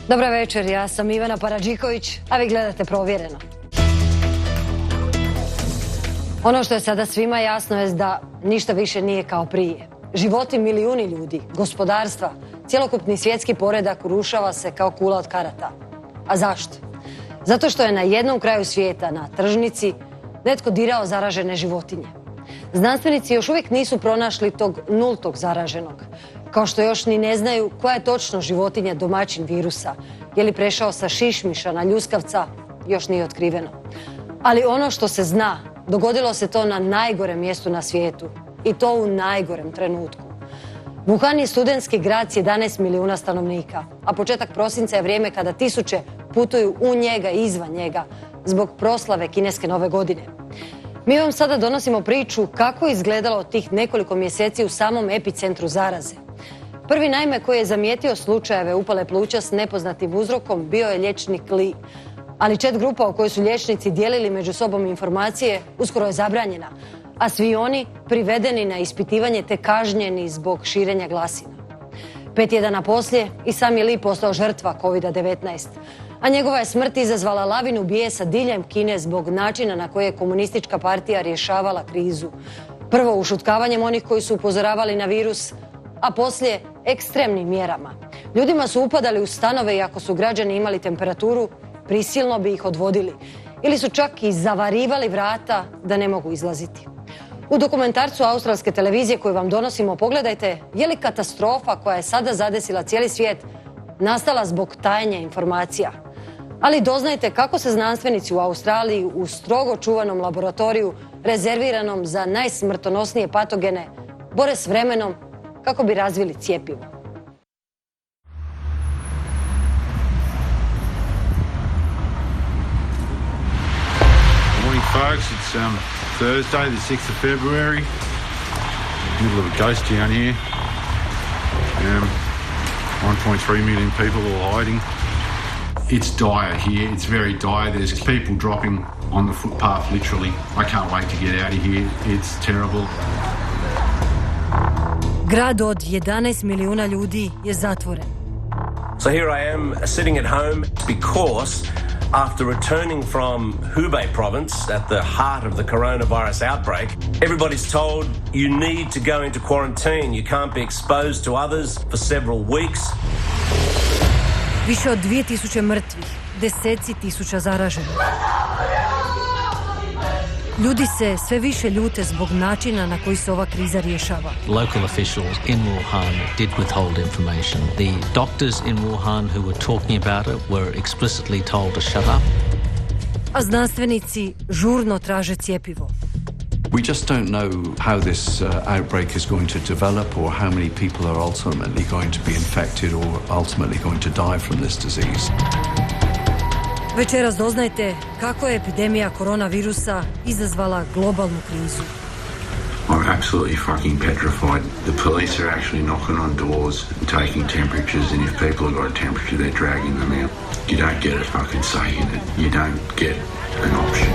Dobar večer, ja sam Ivana Paradžiković, a vi gledate Provjereno. Ono što je sada svima jasno je da ništa više nije kao prije. Životi milijuni ljudi, gospodarstva, cjelokupni svjetski poredak urušava se kao kula od karata. A zašto? Zato što je na jednom kraju svijeta, na tržnici, netko dirao zaražene životinje. Znanstvenici još uvijek nisu pronašli tog nultog zaraženog, kao što još ni ne znaju koja je točno životinja domaćin virusa. Je li prešao sa šišmiša na ljuskavca, još nije otkriveno. Ali ono što se zna, dogodilo se to na najgorem mjestu na svijetu. I to u najgorem trenutku. Wuhan je studentski grad s 11 milijuna stanovnika, a početak prosinca je vrijeme kada tisuće putuju u njega i izvan njega zbog proslave kineske nove godine. Mi vam sada donosimo priču kako je izgledalo tih nekoliko mjeseci u samom epicentru zaraze. Prvi naime koji je zamijetio slučajeve upale pluća s nepoznatim uzrokom bio je liječnik Li. Ali chat grupa u kojoj su liječnici dijelili među sobom informacije uskoro je zabranjena, a svi oni privedeni na ispitivanje te kažnjeni zbog širenja glasina. 5 tjedana poslije i sam je Li postao žrtva COVID-19, a njegova je smrt izazvala lavinu bijesa diljem Kine zbog načina na koji je komunistička partija rješavala krizu. Prvo ušutkavanjem onih koji su upozoravali na virus, a poslije ekstremnim mjerama. Ljudima su upadali u stanove i ako su građani imali temperaturu, prisilno bi ih odvodili. Ili su čak i zavarivali vrata da ne mogu izlaziti. U dokumentarcu australske televizije koju vam donosimo, pogledajte je li katastrofa koja je sada zadesila cijeli svijet nastala zbog tajenja informacija. Ali doznajte kako se znanstvenici u Australiji u strogo čuvanom laboratoriju rezerviranom za najsmrtonosnije patogene bore s vremenom kako bi razvili cjepivo. Morning folks, it's Thursday the 6th of February, middle of a ghost town here. 1.3 million people all hiding. It's dire here, it's very dire. There's people dropping on the footpath literally. I can't wait to get out of here, it's terrible. Grad od 11 milijuna ljudi je zatvoren. So here I am sitting at home because after returning from Hubei province at the heart of the coronavirus outbreak, everybody's told you need to go into quarantine. You can't be exposed to others for several weeks. Više od 2000 mrtvih, deseci tisuća zaraženih. Ljudi se sve više ljute zbog načina na koji se ova kriza rješava. Local officials in Wuhan did withhold information. The doctors in Wuhan who were talking about it were explicitly told to shut up. A znanstvenici žurno traže cjepivo. We just don't know how this outbreak is going to develop or how many people are ultimately going to be infected or ultimately going to die from this disease. Večeras doznajte kako je epidemija koronavirusa izazvala globalnu krizu. I'm absolutely fucking petrified. The police are actually knocking on doors and taking temperatures, and if people have got a temperature, they're dragging them out. You don't get a fucking say in it. You don't get an option.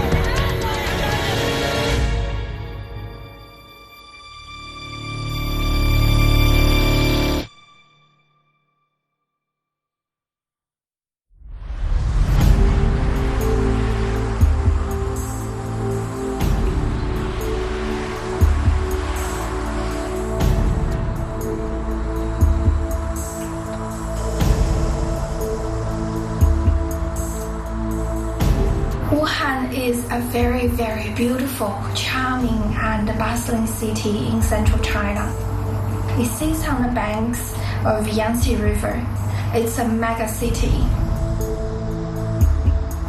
Wuhan is a very, very beautiful, charming and bustling city in central China. It sits on the banks of Yangtze River. It's a mega city.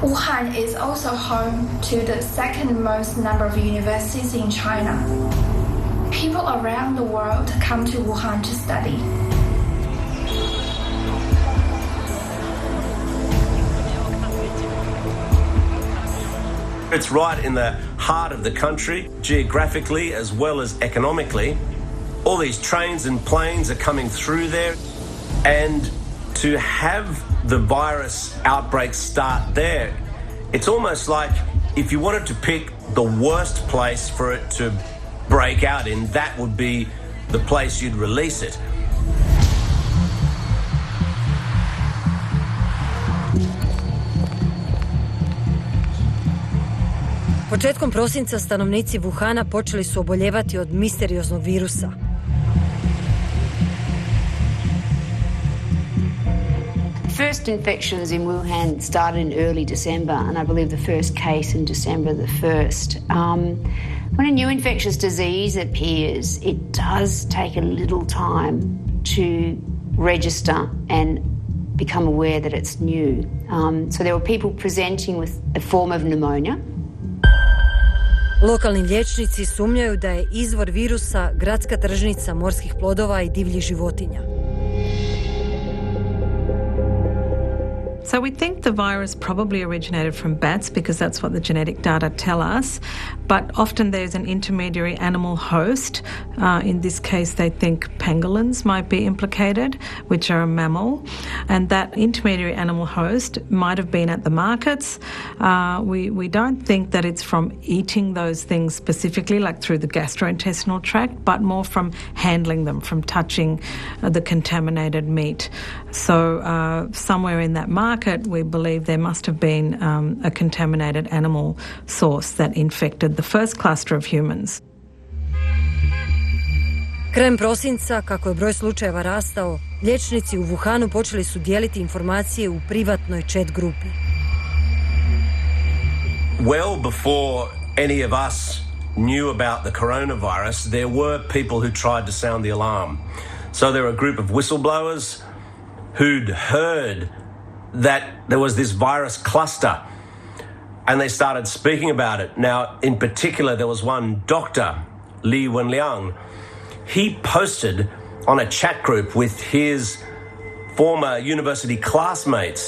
Wuhan is also home to the second most number of universities in China. People around the world come to Wuhan to study. It's right in the heart of the country, geographically as well as economically. All these trains and planes are coming through there, and to have the virus outbreak start there, it's almost like if you wanted to pick the worst place for it to break out in, that would be the place you'd release it. Početkom prosinca stanovnici Wuhana počeli su oboljevati od misterioznog virusa. First infections in Wuhan started in early December, and I believe the first case in December the 1st. When a new infectious disease appears, it does take a little time to register and become aware that it's new. So there were people presenting with a form of pneumonia. Lokalni liječnici sumnjaju da je izvor virusa gradska tržnica morskih plodova i divljih životinja. So we think the virus probably originated from bats because that's what the genetic data tell us, but often there's an intermediary animal host. In this case, they think pangolins might be implicated, which are a mammal, and that intermediary animal host might have been at the markets. We don't think that it's from eating those things specifically, like through the gastrointestinal tract, but more from handling them, from touching the contaminated meat. So somewhere in that market, we believe there must have been a contaminated animal source that infected the first cluster of humans. Krajem prosinca, kako je broj slučajeva rastao, liječnici u Wuhanu počeli su dijeliti informacije u privatnoj chat grupi. Well before any of us knew about the coronavirus, there were people who tried to sound the alarm. So there were a group of whistleblowers who'd heard that there was this virus cluster, and they started speaking about it. Now, in particular, there was one doctor, Li Wenliang. He posted on a chat group with his former university classmates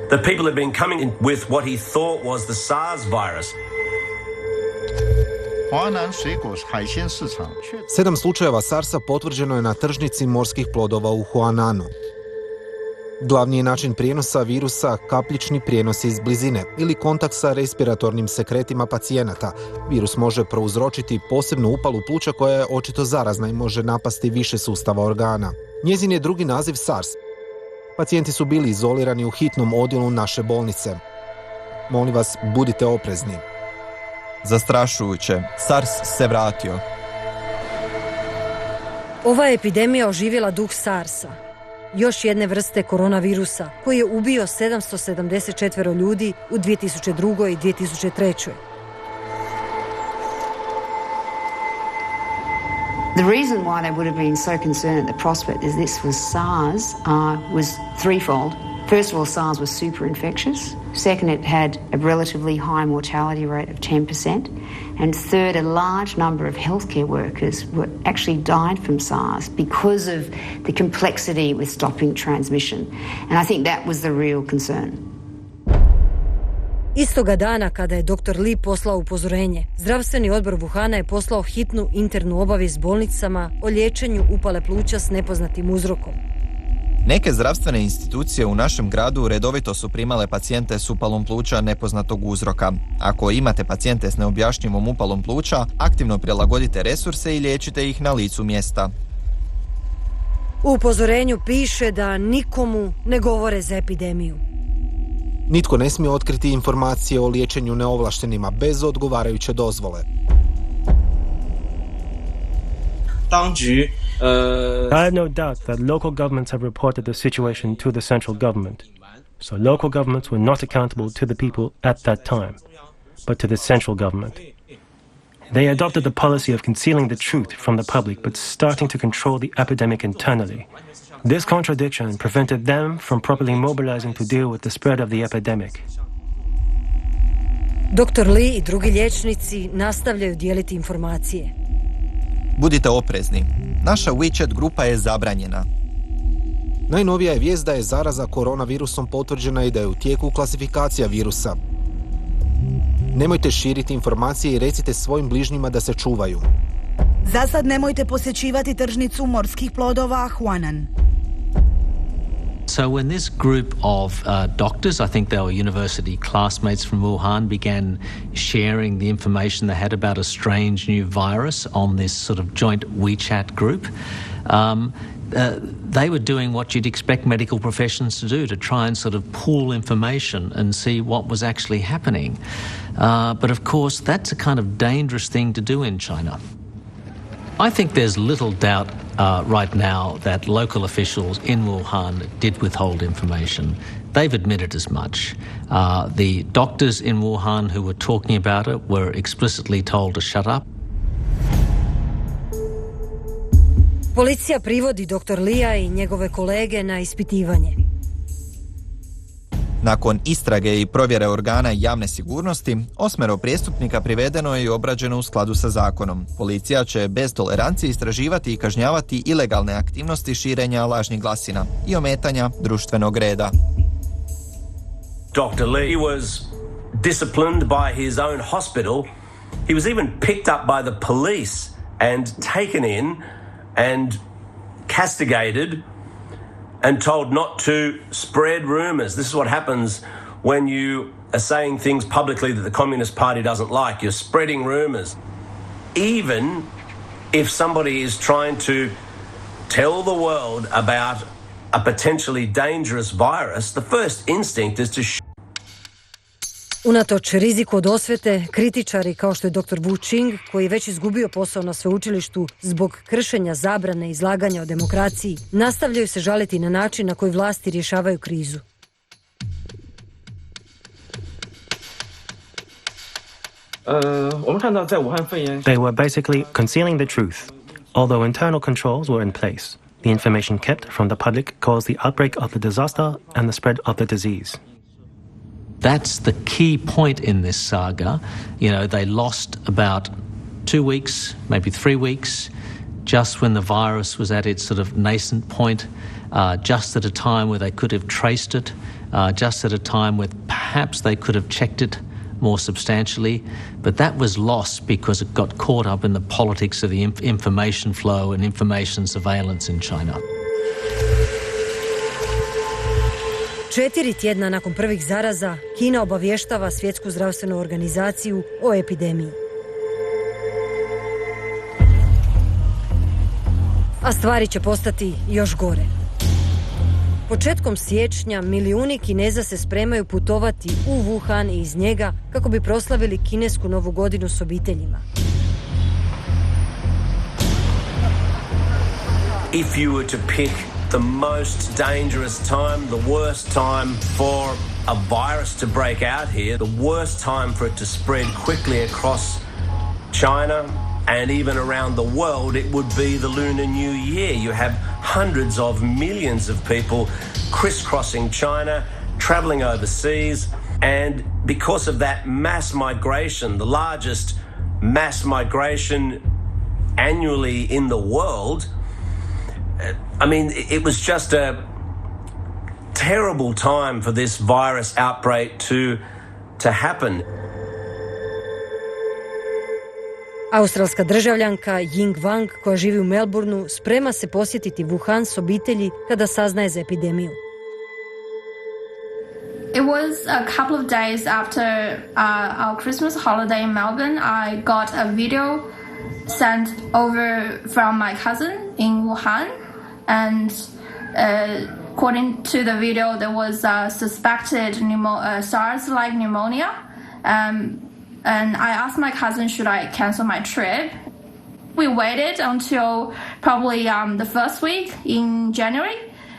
that people had been coming in with what he thought was the SARS virus. 7 slučajeva SARS-a potvrđeno je na tržnici morskih plodova u Huananu. Glavni je način prijenosa virusa kapljični prijenos iz blizine ili kontakt sa respiratornim sekretima pacijenata. Virus može prouzročiti posebnu upalu pluća koja je očito zarazna i može napasti više sustava organa. Njezin je drugi naziv SARS. Pacijenti su bili izolirani u hitnom odjelu naše bolnice. Molim vas, budite oprezni. Zastrašujuće. SARS se vratio. Ova je epidemija oživjela duh SARS-a, još jedne vrste koronavirusa koji je ubio 774 ljudi u 2002. i 2003. The reason why they would have been so concerned at the prospect is this was SARS was threefold. First of all, SARS was super infectious. Second, it had a relatively high mortality rate of 10%. And third, a large number of healthcare workers were actually died from SARS because of the complexity with stopping transmission. And I think that was the real concern. Istoga dana kada je dr. Li poslao upozorenje, zdravstveni odbor Wuhana je poslao hitnu internu obavijest bolnicama o liječenju upale pluća s nepoznatim uzrokom. Neke zdravstvene institucije u našem gradu redovito su primale pacijente s upalom pluća nepoznatog uzroka. Ako imate pacijente s neobjašnjivom upalom pluća, aktivno prilagodite resurse i liječite ih na licu mjesta. U upozorenju piše da nikomu ne govore za epidemiju. Nitko ne smije otkriti informacije o liječenju neovlaštenima bez odgovarajuće dozvole. I have no doubt that local governments have reported the situation to the central government. So local governments were not accountable to the people at that time, but to the central government. They adopted the policy of concealing the truth from the public, but starting to control the epidemic internally. This contradiction prevented them from properly mobilizing to deal with the spread of the epidemic. Dr. Li i drugi liječnici nastavljaju dijeliti informacije. Budite oprezni. Naša WeChat grupa je zabranjena. Najnovija je vijest da je zaraza koronavirusom potvrđena i da je u tijeku klasifikacija virusa. Nemojte širiti informacije i recite svojim bližnjima da se čuvaju. Za sad nemojte posjećivati tržnicu morskih plodova Huanan. So when this group of doctors, I think they were university classmates from Wuhan, began sharing the information they had about a strange new virus on this sort of joint WeChat group, they were doing what you'd expect medical professions to do, to try and sort of pool information and see what was actually happening. But of course, that's a kind of dangerous thing to do in China. I think there's little doubt right now that local officials in Wuhan did withhold information. They've admitted as much. The doctors in Wuhan who were talking about it were explicitly told to shut up. Policija privodi dr. Lija i njegove kolege na ispitivanje. Nakon istrage i provjere organa javne sigurnosti, 8 prijestupnika privedeno je i obrađeno u skladu sa zakonom. Policija će bez tolerancije istraživati i kažnjavati ilegalne aktivnosti širenja lažnih glasina i ometanja društvenog reda. Dr. Li was disciplined by his own hospital. He was even picked up by the police and taken in and castigated and told not to spread rumours. This is what happens when you are saying things publicly that the Communist Party doesn't like. You're spreading rumours. Even if somebody is trying to tell the world about a potentially dangerous virus, the first instinct is to Unatoč riziku od osvete, kritičari kao što je dr. Wu Qing, koji je već izgubio posao na sveučilištu zbog kršenja zabrane izlaganja o demokraciji, nastavljaju se žaliti na način na koji vlasti rješavaju krizu. They were basically concealing the truth. Although internal controls were in place, the information kept from the public caused the outbreak of the disaster and the spread of the disease. That's the key point in this saga. You know, they lost about 2 weeks, maybe 3 weeks, just when the virus was at its sort of nascent point, just at a time where they could have traced it, just at a time where perhaps they could have checked it more substantially. But that was lost because it got caught up in the politics of the information flow and information surveillance in China. 4 tjedna nakon prvih zaraza, Kina obavještava Svjetsku zdravstvenu organizaciju o epidemiji. A stvari će postati još gore. Početkom siječnja milijuni Kineza se spremaju putovati u Wuhan i iz njega kako bi proslavili kinesku novu godinu s obiteljima. If you were to pick the most dangerous time, the worst time for a virus to break out here, the worst time for it to spread quickly across China and even around the world, it would be the Lunar New Year. You have hundreds of millions of people crisscrossing China, travelling overseas, and because of that mass migration, the largest mass migration annually in the world, I mean, it was just a terrible time for this virus outbreak to happen. Australska državljanka Ying Wang, koja živi u Melbourneu, sprema se posjetiti Wuhan s obitelji kada saznaje za epidemiju. It was a couple of days after our Christmas holiday in Melbourne. I got a video sent over from my cousin in Wuhan, and according to the video, there was suspected SARS-like pneumonia. And I asked my cousin, should I cancel my trip? We waited until probably the first week in January.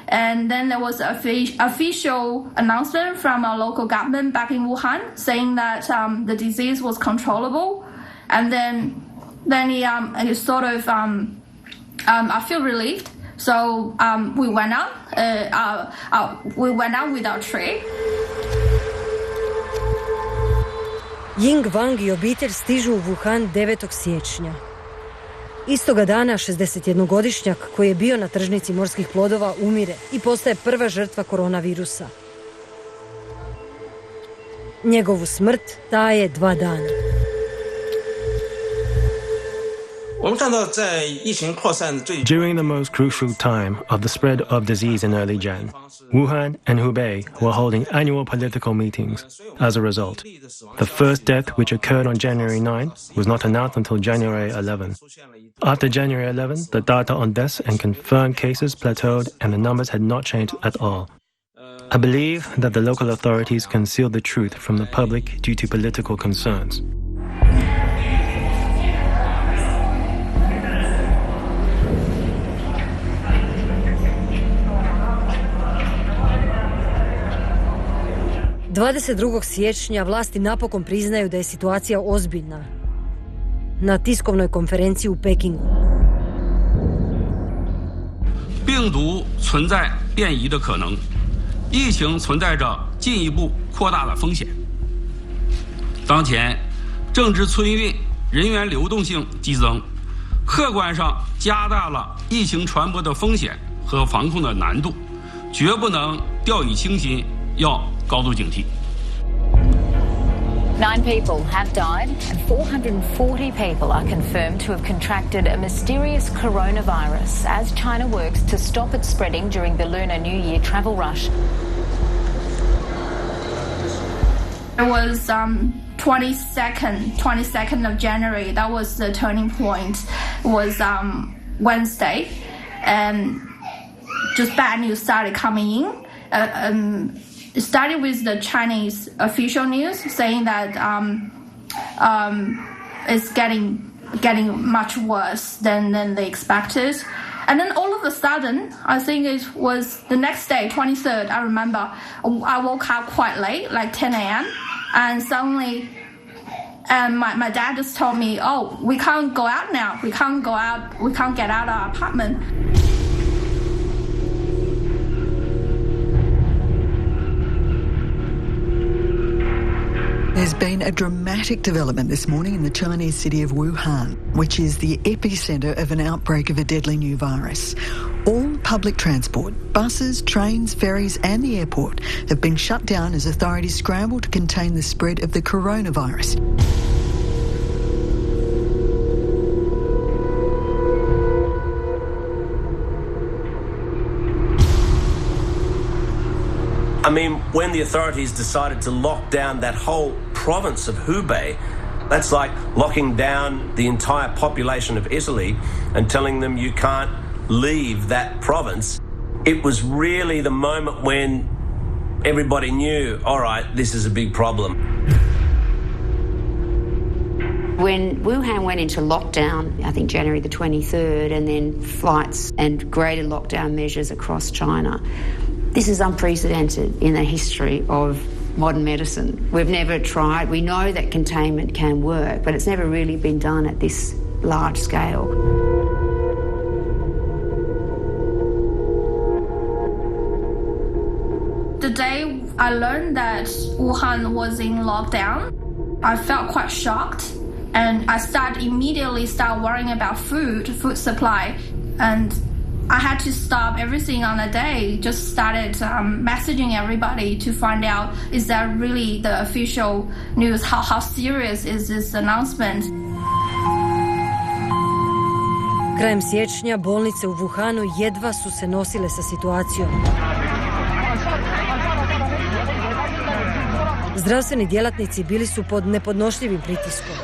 And then there was an official announcement from our local government back in Wuhan saying that the disease was controllable. And then he sort of, I feel relieved. So we went out. We went out with our trip. Ying Wang i obitelj stižu u Wuhan 9. siječnja. Istoga dana 61-godišnjak koji je bio na tržnici morskih plodova umire i postaje prva žrtva koronavirusa. Njegovu smrt traje 2 dana. During the most crucial time of the spread of disease in early Jan, Wuhan and Hubei were holding annual political meetings. As a result, the first death, which occurred on January 9, was not announced until January 11. After January 11, the data on deaths and confirmed cases plateaued and the numbers had not changed at all. I believe that the local authorities concealed the truth from the public due to political concerns. ...22. siječnja vlasti napokon priznaju da je situacija ozbiljna. Na tiskovnoj konferenciji u Pekingu. 病毒存在变异的可能，疫情存在着进一步扩大的风险。当前政治村运人员流动性激增，客观上加大了疫情传播的风险和防控的难度，绝不能掉以轻心，要高度警惕。 9 people have died and 440 people are confirmed to have contracted a mysterious coronavirus as China works to stop it spreading during the Lunar New Year travel rush. It was 22nd of January. That was the turning point. It was Wednesday, and just bad news started coming in. It started with the Chinese official news saying that it's getting much worse than they expected. And then all of a sudden, I think it was the next day, 23rd, I remember, I woke up quite late, like 10 a.m. And suddenly, my dad just told me, oh, we can't go out now. We can't go out. We can't get out of our apartment. There's been a dramatic development this morning in the Chinese city of Wuhan, which is the epicentre of an outbreak of a deadly new virus. All public transport, buses, trains, ferries and the airport have been shut down as authorities scramble to contain the spread of the coronavirus. I mean, when the authorities decided to lock down that whole province of Hubei, that's like locking down the entire population of Italy and telling them you can't leave that province. It was really the moment when everybody knew, all right, this is a big problem. When Wuhan went into lockdown, I think January the 23rd, and then flights and greater lockdown measures across China, this is unprecedented in the history of modern medicine. We've never tried. We know that containment can work, but it's never really been done at this large scale. The day I learned that Wuhan was in lockdown, I felt quite shocked, and I started worrying about food supply, and I had to stop everything on a day, just started messaging everybody to find out, is that really the official news? How serious is this announcement? Krajem siječnja bolnice u Wuhanu jedva su se nosile sa situacijom. Zdravstveni djelatnici bili su pod nepodnošljivim pritiskom.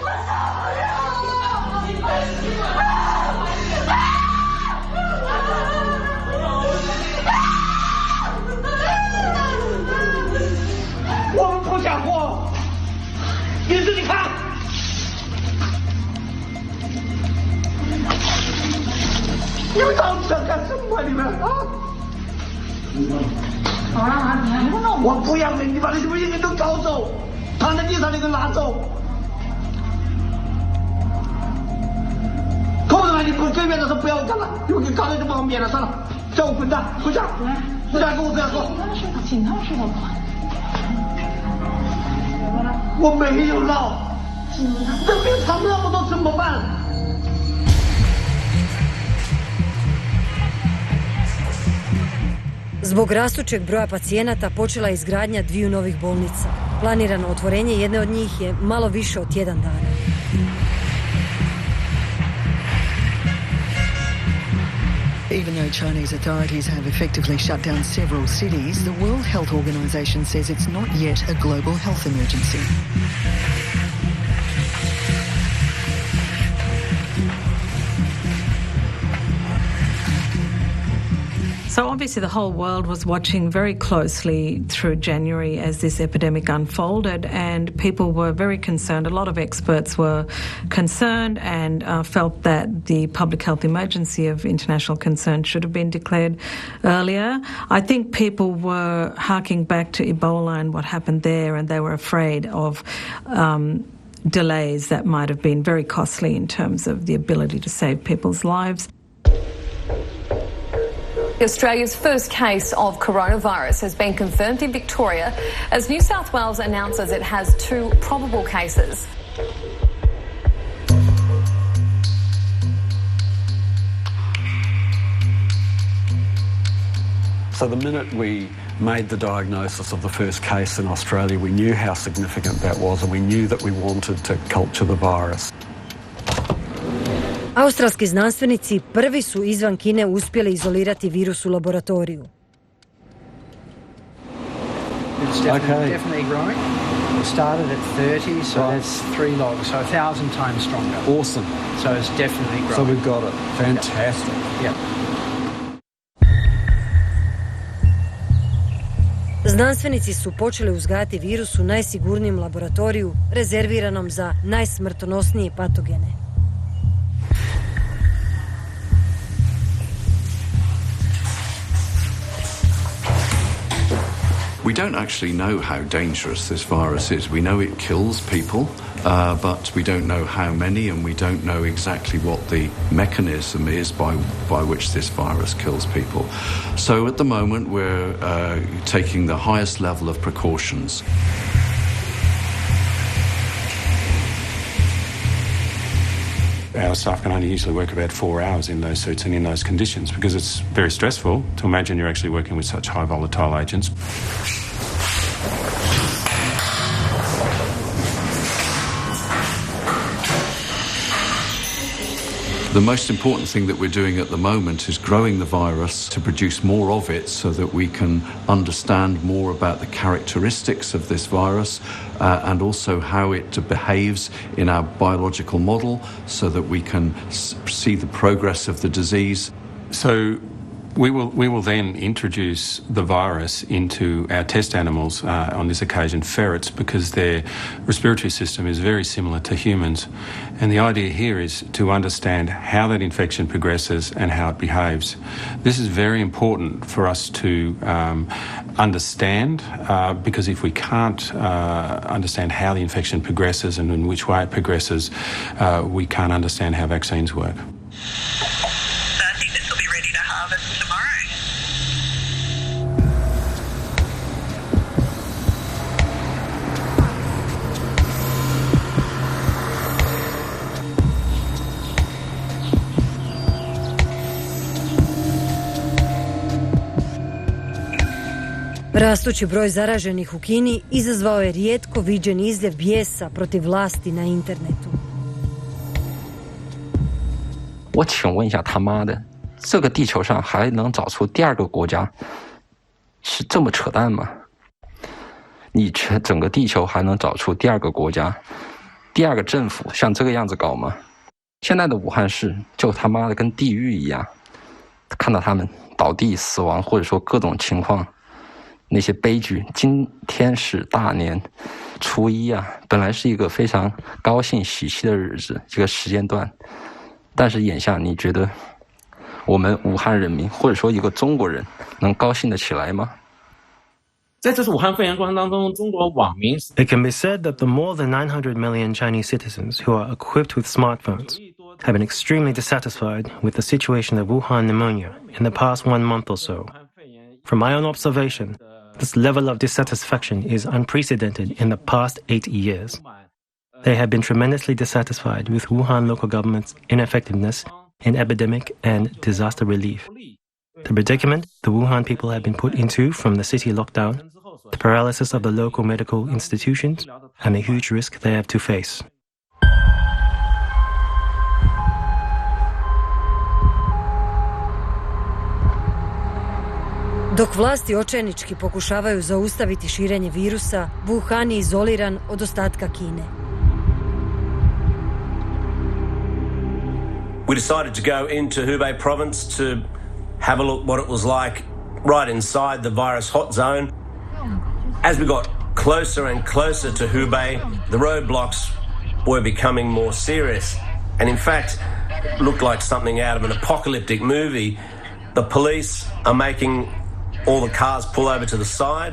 Zbog rastućeg broja pacijenata počela je izgradnja 2 novih bolnica. Planirano otvorenje jedne od njih je malo više od tjedan dana. Even though Chinese authorities have effectively shut down several cities, the World Health Organization says it's not yet a global health emergency. So obviously the whole world was watching very closely through January as this epidemic unfolded, and people were very concerned. A lot of experts were concerned and felt that the public health emergency of international concern should have been declared earlier. I think people were harking back to Ebola and what happened there, and they were afraid of delays that might have been very costly in terms of the ability to save people's lives. Australia's first case of coronavirus has been confirmed in Victoria as New South Wales announces it has 2 probable cases. So the minute we made the diagnosis of the first case in Australia, we knew how significant that was, and we knew that we wanted to culture the virus. Australski znanstvenici prvi su izvan Kine uspjeli izolirati virus u laboratoriju. It's definitely growing. It started at 30, so that's 3 logs, so 1,000 times stronger. Awesome. So it's definitely growing. So we've got it. Fantastic. Yeah. Znanstvenici su počeli uzgajati virus u najsigurnijem laboratoriju, rezerviranom za najsmrtonosnije patogene. We don't actually know how dangerous this virus is. We know it kills people, but we don't know how many, and we don't know exactly what the mechanism is by which this virus kills people. So at the moment we're taking the highest level of precautions. Our staff can only usually work about 4 hours in those suits and in those conditions because it's very stressful to imagine you're actually working with such high volatile agents. The most important thing that we're doing at the moment is growing the virus to produce more of it so that we can understand more about the characteristics of this virus and also how it behaves in our biological model so that we can see the progress of the disease. So we will then introduce the virus into our test animals, on this occasion ferrets, because their respiratory system is very similar to humans. And the idea here is to understand how that infection progresses and how it behaves. This is very important for us to understand, because if we can't understand how the infection progresses and in which way it progresses, we can't understand how vaccines work. Rastući broj zaraženih u Kini izazvao je rijetko viđen izljev bijesa protiv vlasti na internetu. 我请问一下他妈的，这个地球上还能找出第二个国家，是这么扯淡吗？你整个地球还能找出第二个国家、第二个政府像这个样子搞吗？现在的武汉市就他妈的跟地狱一样，看到他们倒地死亡，或者说各种情况。 那些悲剧，今天是大年初一啊，本来是一个非常高兴喜气的日子，这个时间段，但是眼下你觉得我们武汉人民或者说一个中国人能高兴得起来吗？在这次武汉肺炎过程当中，中国网民 It can be said that the more than 900 million Chinese citizens who are equipped with smartphones have been extremely dissatisfied with the situation of Wuhan pneumonia in the past 1 month or so. From my own observation, this level of dissatisfaction is unprecedented in the past 8 years. They have been tremendously dissatisfied with Wuhan local government's ineffectiveness in epidemic and disaster relief. The predicament the Wuhan people have been put into from the city lockdown, the paralysis of the local medical institutions, and the huge risk they have to face. Dok vlasti očajnički pokušavaju zaustaviti širenje virusa, Wuhan je izoliran od ostatka Kine. We decided to go into Hubei province to have a look what it was like right inside the virus hot zone. As we got closer and closer to Hubei, the roadblocks were becoming more serious and in fact looked like something out of an apocalyptic movie. The police are making all the cars pull over to the side.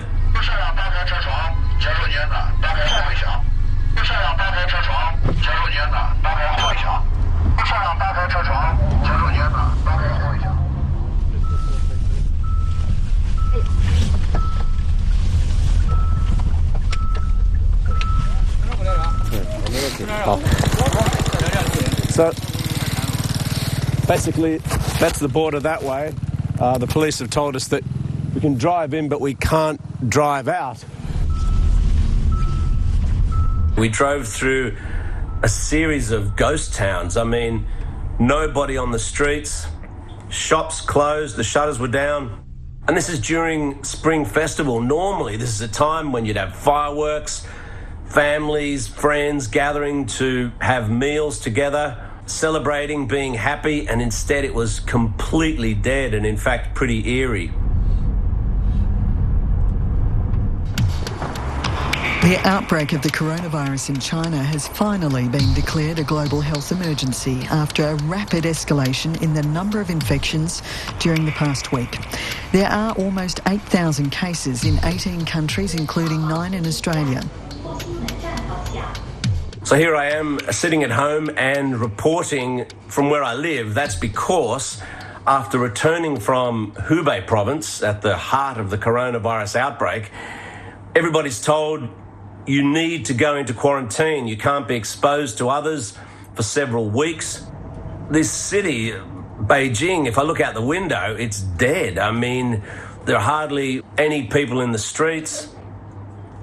So basically that's the border that way. The police have told us that we can drive in, but we can't drive out. We drove through a series of ghost towns. I mean, nobody on the streets, shops closed, the shutters were down. And this is during Spring Festival. Normally, this is a time when you'd have fireworks, families, friends gathering to have meals together, celebrating, being happy, and instead it was completely dead and in fact pretty eerie. The outbreak of the coronavirus in China has finally been declared a global health emergency after a rapid escalation in the number of infections during the past week. There are almost 8,000 cases in 18 countries, including 9 in Australia. So here I am sitting at home and reporting from where I live. That's because after returning from Hubei province at the heart of the coronavirus outbreak, everybody's told you need to go into quarantine. You can't be exposed to others for several weeks. This city, Beijing, if I look out the window, it's dead. I mean, there are hardly any people in the streets.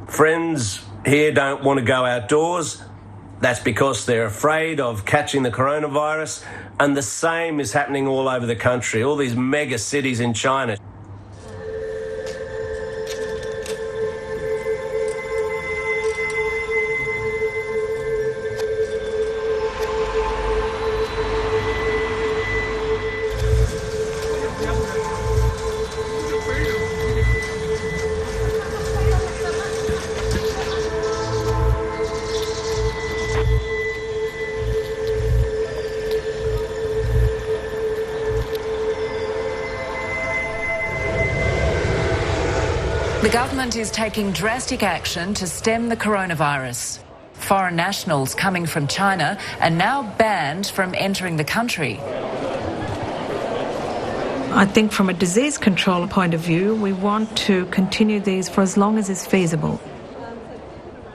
Friends here don't want to go outdoors. That's because they're afraid of catching the coronavirus. And the same is happening all over the country, all these mega cities in China. The government is taking drastic action to stem the coronavirus. Foreign nationals coming from China are now banned from entering the country. I think from a disease control point of view, we want to continue these for as long as is feasible.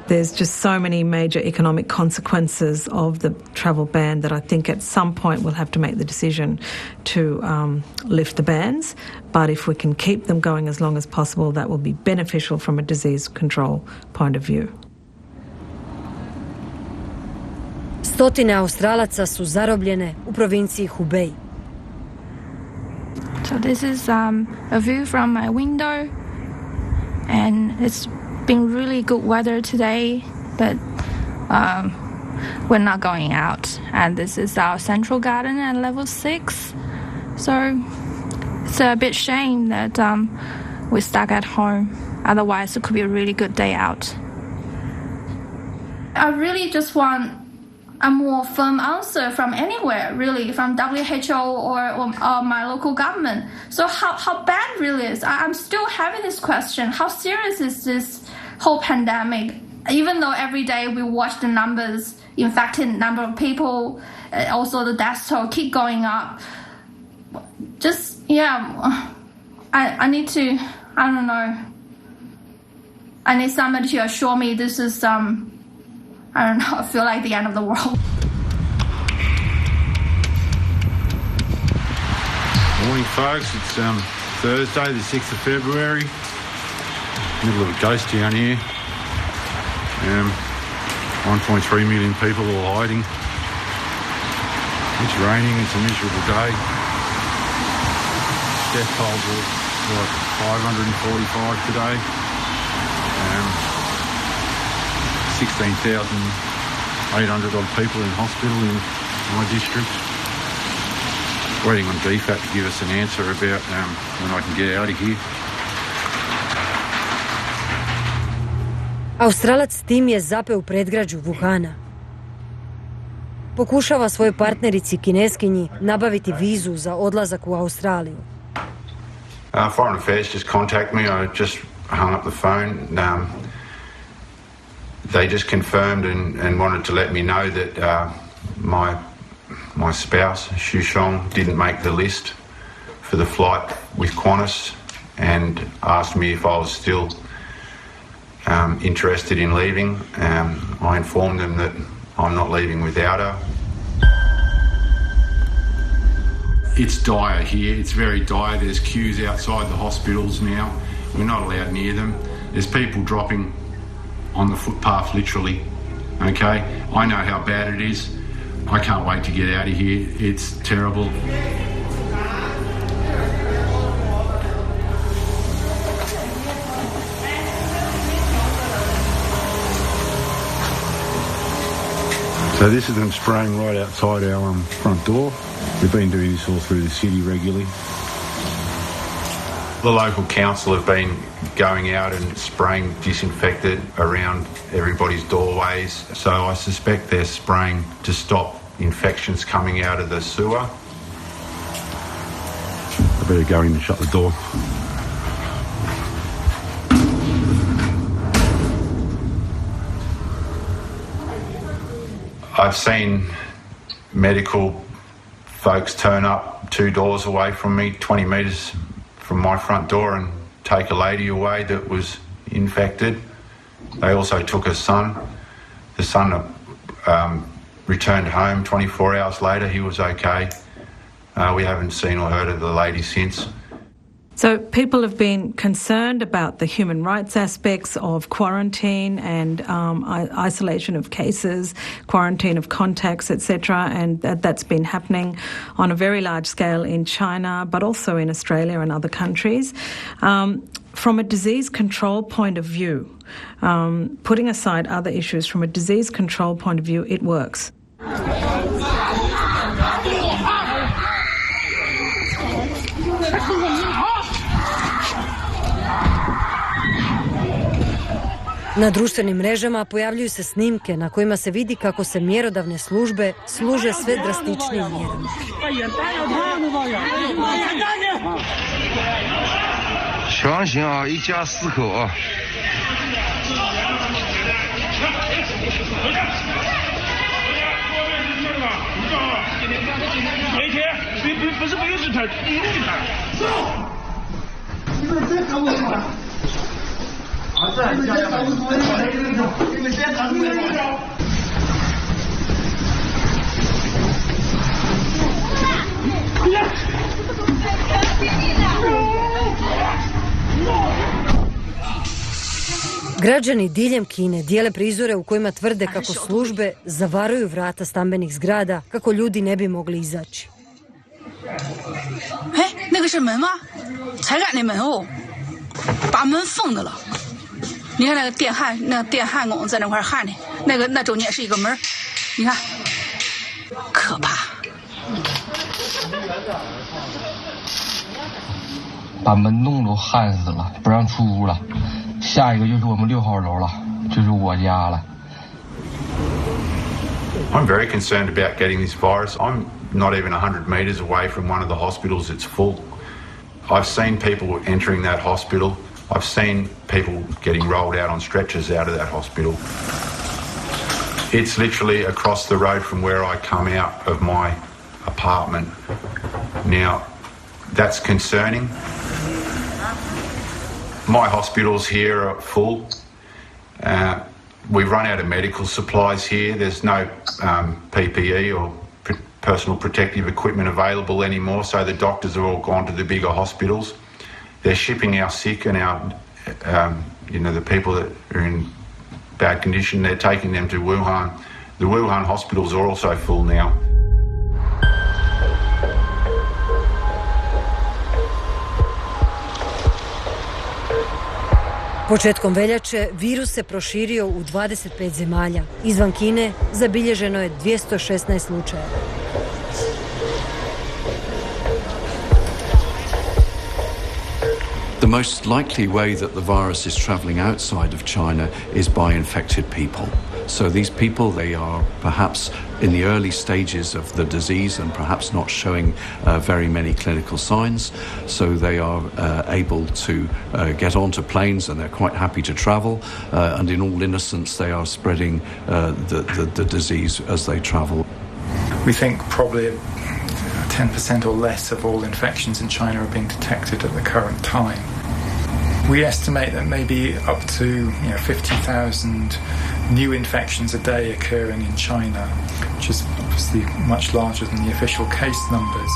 There's just so many major economic consequences of the travel ban that I think at some point we'll have to make the decision to lift the bans. But if we can keep them going as long as possible, that will be beneficial from a disease control point of view. Stotine Australaca su zarobljene u provinciji Hubei. So this is a view from my window, and it's been really good weather today, but we're not going out. And this is our central garden at level 6. So it's a bit shame that we're stuck at home. Otherwise, it could be a really good day out. I really just want a more firm answer from anywhere, really, from WHO or my local government. So how bad really is? I'm still having this question. How serious is this whole pandemic? Even though every day we watch the numbers, infected number of people, also the death toll keep going up. Just, I need to, I don't know. I need somebody to assure me this is, I don't know, I feel like the end of the world. Morning, folks. It's Thursday, the 6th of February. Middle of a ghost town here. 1.3 million people all hiding. It's raining. It's a miserable day. Death tolls 545 today. 16,800 odd people in hospital in my district. Waiting on DFAT to give us an answer about when I can get out of here. Australac Tim je zapeo u predgrađu Wuhana. Pokušava svojoj partnerici Kineskinji nabaviti vizu za odlazak u Australiju. Foreign Affairs just contacted me. I just hung up the phone. They just confirmed and wanted to let me know that my spouse, Xu Shong, didn't make the list for the flight with Qantas and asked me if I was still interested in leaving. I informed them that I'm not leaving without her. It's dire here. It's very dire. There's queues outside the hospitals now. We're not allowed near them. There's people dropping on the footpath, literally. Okay? I know how bad it is. I can't wait to get out of here. It's terrible. So this is them spraying right outside our front door. We've been doing this all through the city regularly. The local council have been going out and spraying disinfectant around everybody's doorways. So I suspect they're spraying to stop infections coming out of the sewer. I better go in and shut the door. I've seen medical folks turn up 2 doors away from me, 20 metres from my front door, and take a lady away that was infected. They also took her son. The son returned home 24 hours later. He was okay. We haven't seen or heard of the lady since. So people have been concerned about the human rights aspects of quarantine and isolation of cases, quarantine of contacts, etc., and that's been happening on a very large scale in China, but also in Australia and other countries. From a disease control point of view, putting aside other issues, from a disease control point of view, it works. Na društvenim mrežama pojavljuju se snimke na kojima se vidi kako se mjerodavne službe služe sve drastičnijim mjerama. Građani diljem Kine dijele prizore u kojima tvrde kako službe zavaruju vrata stambenih zgrada kako ljudi ne bi mogli izaći. 哎，那个是门吗？才敢那门哦，把门封的了。你看那个电焊，那电焊工在那块焊的，那中间是一个门，你看，可怕。把门洞都焊死了，不让出屋了。下一个就是我们6号楼了，就是我家了。I'm very concerned about getting this virus. I'm not even 100 metres away from one of the hospitals that's full. I've seen people entering that hospital. I've seen people getting rolled out on stretchers out of that hospital. It's literally across the road from where I come out of my apartment. Now, that's concerning. My hospitals here are full. We've run out of medical supplies here. There's no PPE or personal protective equipment available anymore, so the doctors are all gone to the bigger hospitals. They're shipping our sick and our, the people that are in bad condition, they're taking them to Wuhan. The Wuhan hospitals are also full now. Početkom veljače virus se proširio u 25 zemalja. Izvan Kine zabilježeno je 216 slučajeva. The most likely way that the virus is travelling outside of China is by infected people. So these people, they are perhaps in the early stages of the disease and perhaps not showing very many clinical signs. So they are able to get onto planes and they're quite happy to travel. And in all innocence, they are spreading the disease as they travel. We think probably 10% or less of all infections in China are being detected at the current time. We estimate that maybe up to 50,000 new infections a day occurring in China, which is obviously much larger than the official case numbers.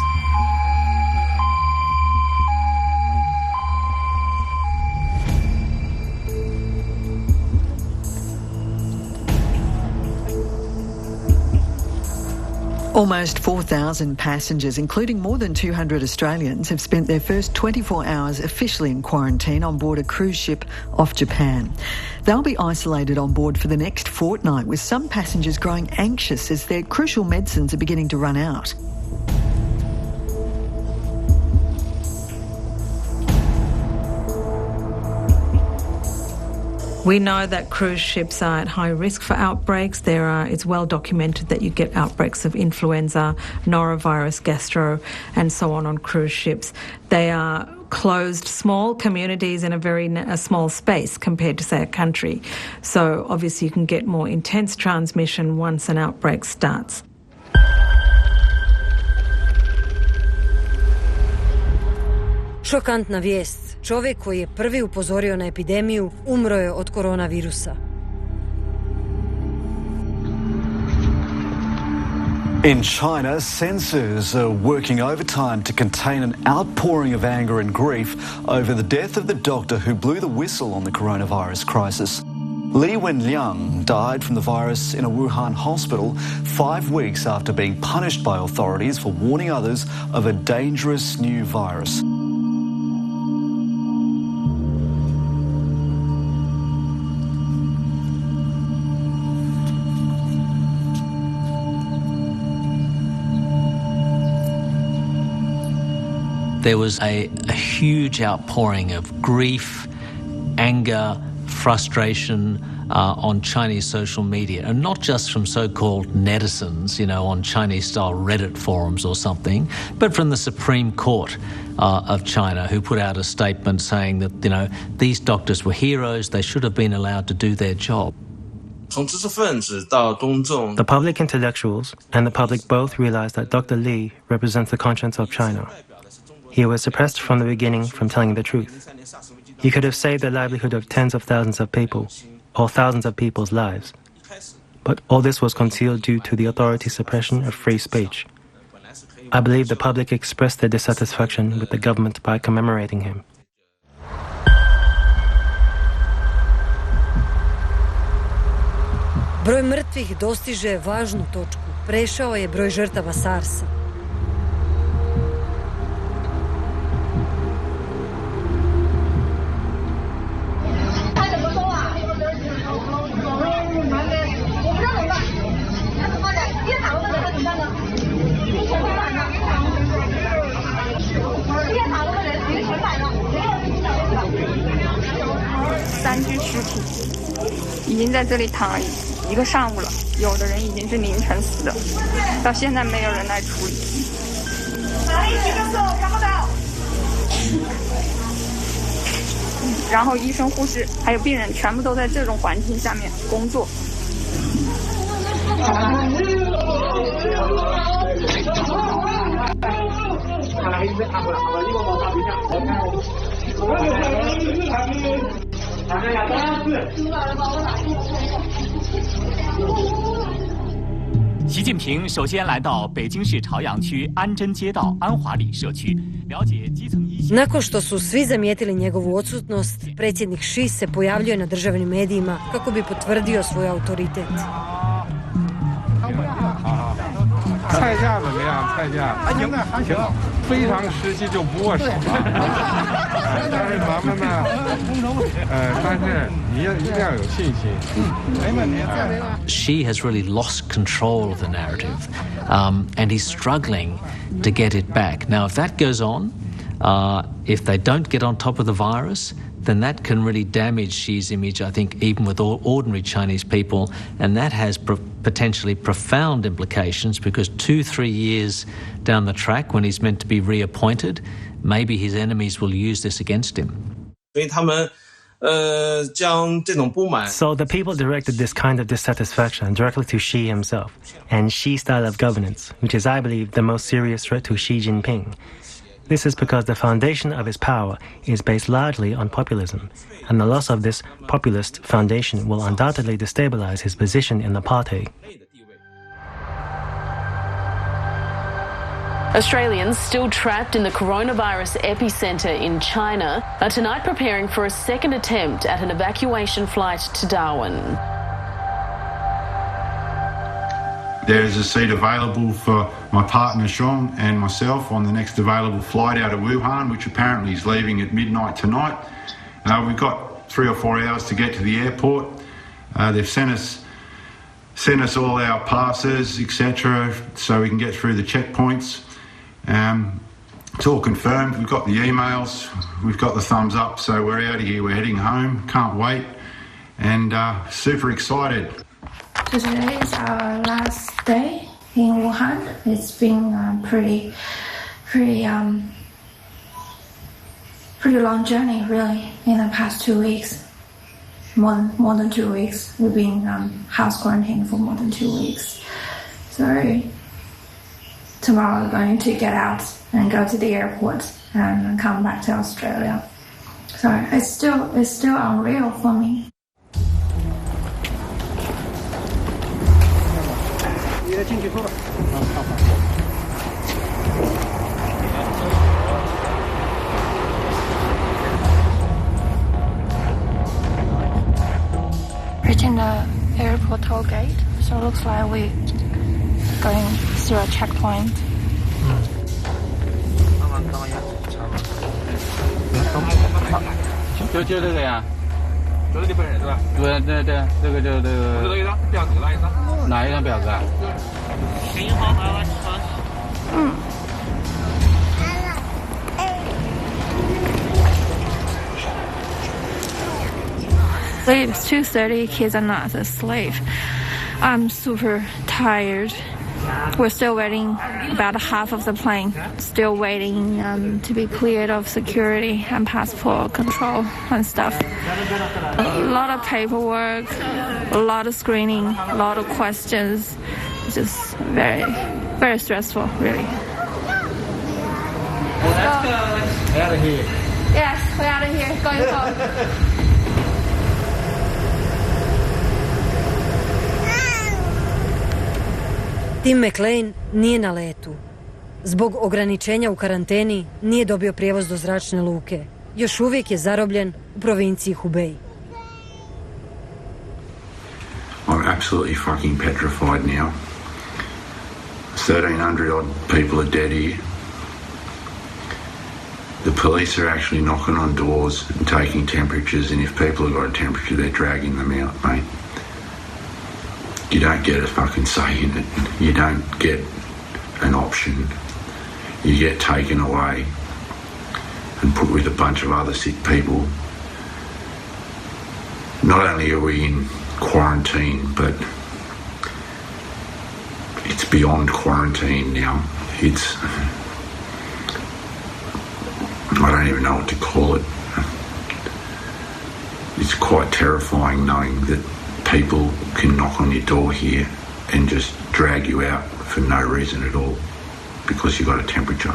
Almost 4,000 passengers, including more than 200 Australians, have spent their first 24 hours officially in quarantine on board a cruise ship off Japan. They'll be isolated on board for the next fortnight, with some passengers growing anxious as their crucial medicines are beginning to run out. We know that cruise ships are at high risk for outbreaks. It's well documented that you get outbreaks of influenza, norovirus, gastro, and so on cruise ships. They are closed, small communities in a small space compared to, say, a country. So obviously you can get more intense transmission once an outbreak starts. Šokantna vijest. Čovjek koji je prvi upozorio na epidemiju umro je od koronavirusa. In China, censors are working overtime to contain an outpouring of anger and grief over the death of the doctor who blew the whistle on the coronavirus crisis. Li Wenliang died from the virus in a Wuhan hospital 5 weeks after being punished by authorities for warning others of a dangerous new virus. There was a huge outpouring of grief, anger, frustration on Chinese social media, and not just from so-called netizens, on Chinese-style Reddit forums or something, but from the Supreme Court of China, who put out a statement saying that, these doctors were heroes, they should have been allowed to do their job. The public intellectuals and the public both realized that Dr. Li represents the conscience of China. He was suppressed from the beginning from telling the truth. He could have saved the livelihood of tens of thousands of people, or thousands of people's lives. But all this was concealed due to the authority suppression of free speech. I believe the public expressed their dissatisfaction with the government by commemorating him. Broj mrtvih dostiže važnu točku. Prešao je broj žrtava SARS-a.3具尸体已经在这里躺了一个上午了，有的人已经是凌晨死的，到现在没有人来处理。然后医生、护士还有病人全部都在这种环境下面工作。习近平首先来到北京市朝阳区安贞街道安华里社区，了解基层医。Nakon što su svi zamijetili njegovu odsutnost, predsjednik Xi se pojavljuje na državnim medijima kako bi potvrdio svoj autoritet. 菜价怎么样？菜价？行，非常时期就不握手了。但是咱们呢，但是你一定要有信心。She has really lost control of the narrative, and he's struggling to get it back. Now, if that goes on, if they don't get on top of the virus, then that can really damage Xi's image, I think, even with ordinary Chinese people, and that has potentially profound implications because 2-3 years down the track, when he's meant to be reappointed, maybe his enemies will use this against him. So the people directed this kind of dissatisfaction directly to Xi himself and Xi's style of governance, which is, I believe, the most serious threat to Xi Jinping. This is because the foundation of his power is based largely on populism, and the loss of this populist foundation will undoubtedly destabilize his position in the party. Australians still trapped in the coronavirus epicentre in China are tonight preparing for a second attempt at an evacuation flight to Darwin. There is a seat available for my partner Sean and myself on the next available flight out of Wuhan, which apparently is leaving at midnight tonight. We've got 3 or 4 hours to get to the airport. They've sent us all our passes, etc., so we can get through the checkpoints. It's all confirmed. We've got the emails, we've got the thumbs up, so we're out of here. We're heading home. Can't wait, and super excited. So today is our last day in Wuhan. It's been pretty long journey, really. In the past 2 weeks, more than 2 weeks, we've been house quarantined for more than 2 weeks. So tomorrow we're going to get out and go to the airport and come back to Australia. So it's still unreal for me. Reaching the airport toll gate, so it looks like we're going through a checkpoint. It's 2:30, kids are not asleep. I'm super tired. We're still waiting about half of the plane, still waiting to be cleared of security and passport control and stuff. A lot of paperwork, a lot of screening, a lot of questions. Just very, very stressful, really. Let's go. Out of here. Yes, we're out of here. Going home. Tim McLean nije na letu. Zbog ograničenja u karanteni nije dobio prijevoz do zračne luke. Još uvijek je zarobljen u provinciji Hubei. I'm absolutely fucking petrified now. 1,300 odd people are dead here. The police are actually knocking on doors and taking temperatures, and if people have got a temperature, they're dragging them out, mate. You don't get a fucking say in it. You don't get an option. You get taken away and put with a bunch of other sick people. Not only are we in quarantine, but it's beyond quarantine now. I don't even know what to call it. It's quite terrifying knowing that people can knock on your door here and just drag you out for no reason at all because you got a temperature.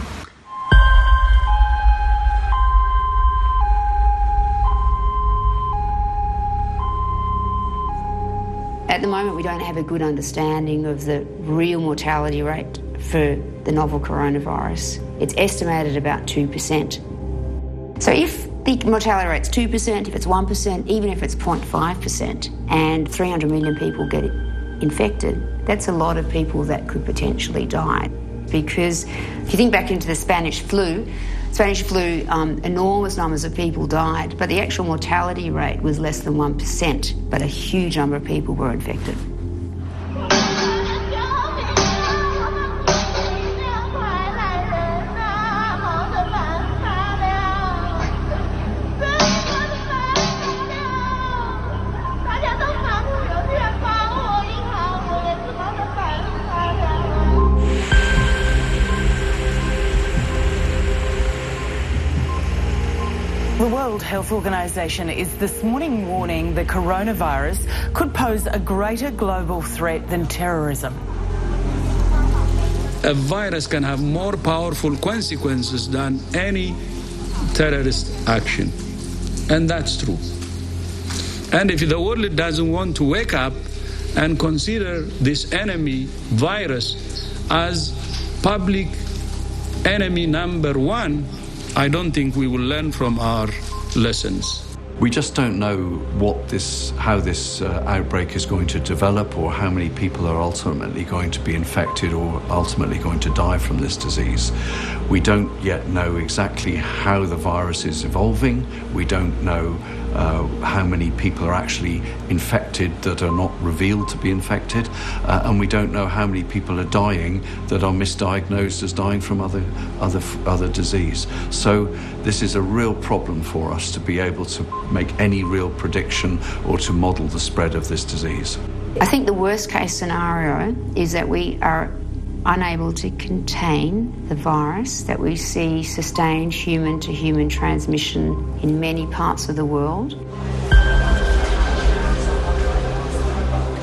At the moment, we don't have a good understanding of the real mortality rate for the novel coronavirus. It's estimated about 2%. So if the mortality rate's 2%, if it's 1%, even if it's 0.5%, and 300 million people get infected, that's a lot of people that could potentially die. because if you think back into the Spanish flu, enormous numbers of people died, but the actual mortality rate was less than 1%, but a huge number of people were infected. The World Health Organization is this morning warning the coronavirus could pose a greater global threat than terrorism. A virus can have more powerful consequences than any terrorist action. And that's true. And if the world doesn't want to wake up and consider this enemy virus as public enemy number one, I don't think we will learn from our lessons. We just don't know how this outbreak is going to develop, or how many people are ultimately going to be infected or ultimately going to die from this disease. We don't yet know exactly how the virus is evolving. We don't know how many people are actually infected that are not revealed to be infected, and we don't know how many people are dying that are misdiagnosed as dying from other disease. So this is a real problem for us to be able to make any real prediction or to model the spread of this disease. I think the worst case scenario is that we are unable to contain the virus, that we see sustained human-to-human transmission in many parts of the world.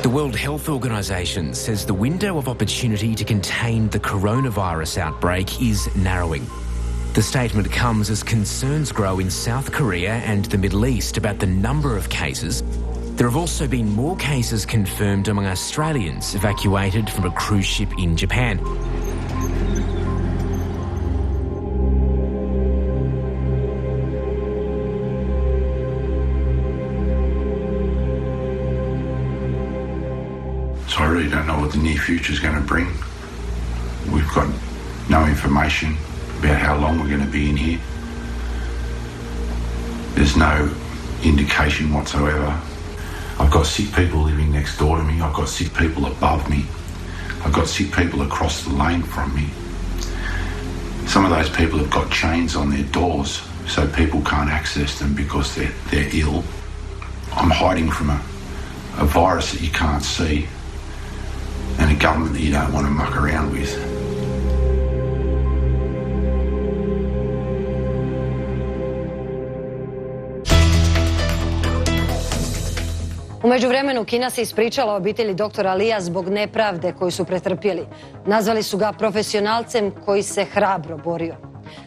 The World Health Organization says the window of opportunity to contain the coronavirus outbreak is narrowing. The statement comes as concerns grow in South Korea and the Middle East about the number of cases. There have also been more cases confirmed among Australians evacuated from a cruise ship in Japan. So I really don't know what the near future is going to bring. We've got no information about how long we're going to be in here. There's no indication whatsoever. I've got sick people living next door to me. I've got sick people above me. I've got sick people across the lane from me. Some of those people have got chains on their doors so people can't access them because they're ill. I'm hiding from a virus that you can't see and a government that you don't want to muck around with. U međuvremenu Kina se ispričala obitelji doktora Lija zbog nepravde koju su pretrpjeli. Nazvali su ga profesionalcem koji se hrabro borio.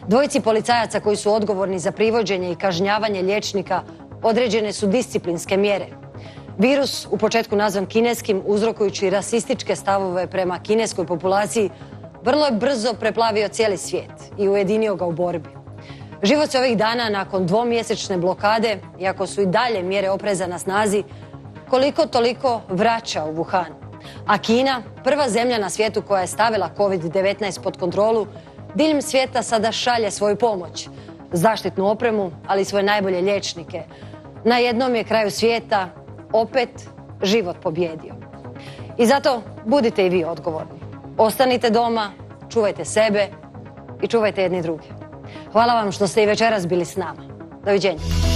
Dvojici policajaca koji su odgovorni za privođenje i kažnjavanje liječnika određene su disciplinske mjere. Virus, u početku nazvan kineskim, uzrokujući rasističke stavove prema kineskoj populaciji, vrlo je brzo preplavio cijeli svijet i ujedinio ga u borbi. Život se ovih dana nakon dvomjesečne blokade, iako su i dalje mjere opreza na snazi, koliko toliko vraća u Wuhan. A Kina, prva zemlja na svijetu koja je stavila COVID-19 pod kontrolu, diljem svijeta sada šalje svoju pomoć, zaštitnu opremu, ali i svoje najbolje liječnike. Na jednom je kraju svijeta opet život pobjedio. I zato budite i vi odgovorni. Ostanite doma, čuvajte sebe i čuvajte jedni druge. Hvala vam što ste i večeras bili s nama. Doviđenja.